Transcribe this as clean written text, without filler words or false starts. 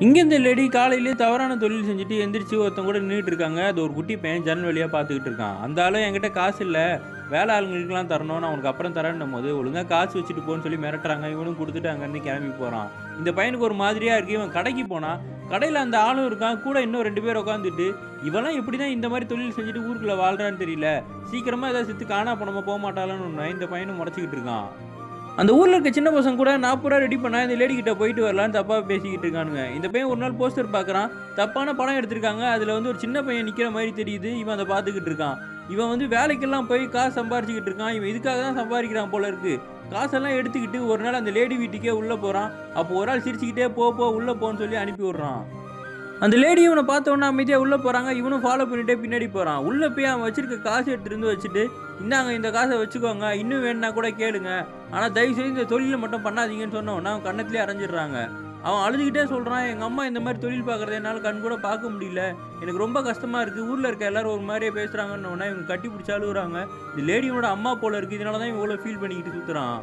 இங்க இந்த லேடி காலையிலேயே தவறான தொழில் செஞ்சுட்டு எந்திரிச்சு ஒருத்தவங்க கூட நின்னுட்டு இருக்காங்க. அது ஒரு குட்டி பையன் ஜன்னல் வழியா பார்த்துக்கிட்டு இருக்கான். அந்த ஆளு என்கிட்ட காசு இல்ல. வேலை ஆளுங்களுக்குலாம் தரணும். நான் உனக்கு அப்புறம் தரேன்னும்போது, ஒழுங்கா காசு வச்சுட்டு போன்னு சொல்லி மிரட்டுறாங்க. இவனும் குடுத்துட்டு அங்கருந்து கிளம்பி போறான். இந்த பையனுக்கு ஒரு மாதிரியா இருக்கு. இவன் கடைக்கு போனா, கடையில அந்த ஆளும் இருக்கான். கூட இன்னும் 2 பேர் உட்காந்துட்டு, இவன்லாம் எப்படிதான் இந்த மாரி தொழில் செஞ்சுட்டு ஊருக்குள்ள வாழ்றான்னு தெரியல. சீக்கிரமா ஏதாவது செத்து காணா போனோமா போமாட்டாளான்னு இந்த பையனும் முறைச்சுக்கிட்டு இருக்கான். அந்த ஊர்ல இருக்க சின்ன பசங்க கூட ரூ. 40 ரெடி பண்ணா, இந்த லேடி கிட்ட போயிட்டு வரலான்னு தப்பா பேசிக்கிட்டு இருக்கானுங்க. இந்த பையன் ஒரு நாள் போஸ்டர் பார்க்குறான். தப்பான படம் எடுத்திருக்காங்க. அதுல வந்து ஒரு சின்ன பையன் நிக்கிற மாரி தெரியுது. இவன் அத பார்த்துக்கிட்டு இருக்கான். இவன் வந்து வேலைக்கெல்லாம் போய் காசு சம்பாரிச்சுக்கிட்டு இருக்கான். இவன் இதுக்காக தான் சம்பாதிக்கிறான் போல இருக்கு. காசெல்லாம் எடுத்துக்கிட்டு ஒரு நாள் அந்த லேடி வீட்டுக்கே உள்ள போறான். அப்போ ஒரு ஆள் சிரிச்சுக்கிட்டே போ போ உள்ள போன்னு சொல்லி அனுப்பி விடுறான். அந்த லேடி இவன பார்த்தோன்னே அமைதியா உள்ள போறாங்க. இவனும் ஃபாலோ பண்ணிட்டே பின்னாடி போறான். உள்ள போய் அவன் வச்சிருக்க காசு எடுத்துட்டு வந்து வச்சுட்டு, "இந்தாங்க இந்த காச வச்சுக்கோங்க. இன்னும் வேணும்னா கூட கேளுங்க. ஆனா தயவு செய்து இந்த தொழில மட்டும் பண்ணாதீங்கன்னு" சொன்ன உடனே அவன் கன்னத்திலேயே அரைஞ்சிடுறாங்க. அவன் அழுதுகிட்டே சொல்றான், "எங்க அம்மா இந்த மாரி தொழில் பார்க்கறத என்னால கண்கூட பார்க்க முடியல. எனக்கு ரொம்ப கஷ்டமா இருக்கு. ஊர்ல இருக்க எல்லாரும் ஒரு மாரியே பேசுறாங்கன்ன உடனே இவங்க கட்டி பிடிச்சு அழுவுறாங்க. இந்த லேடியோட அம்மா போல இருக்கு. இதனால தான் இவன் இவ்வளோ ஃபீல் பண்ணிக்கிட்டு சுத்துறான்."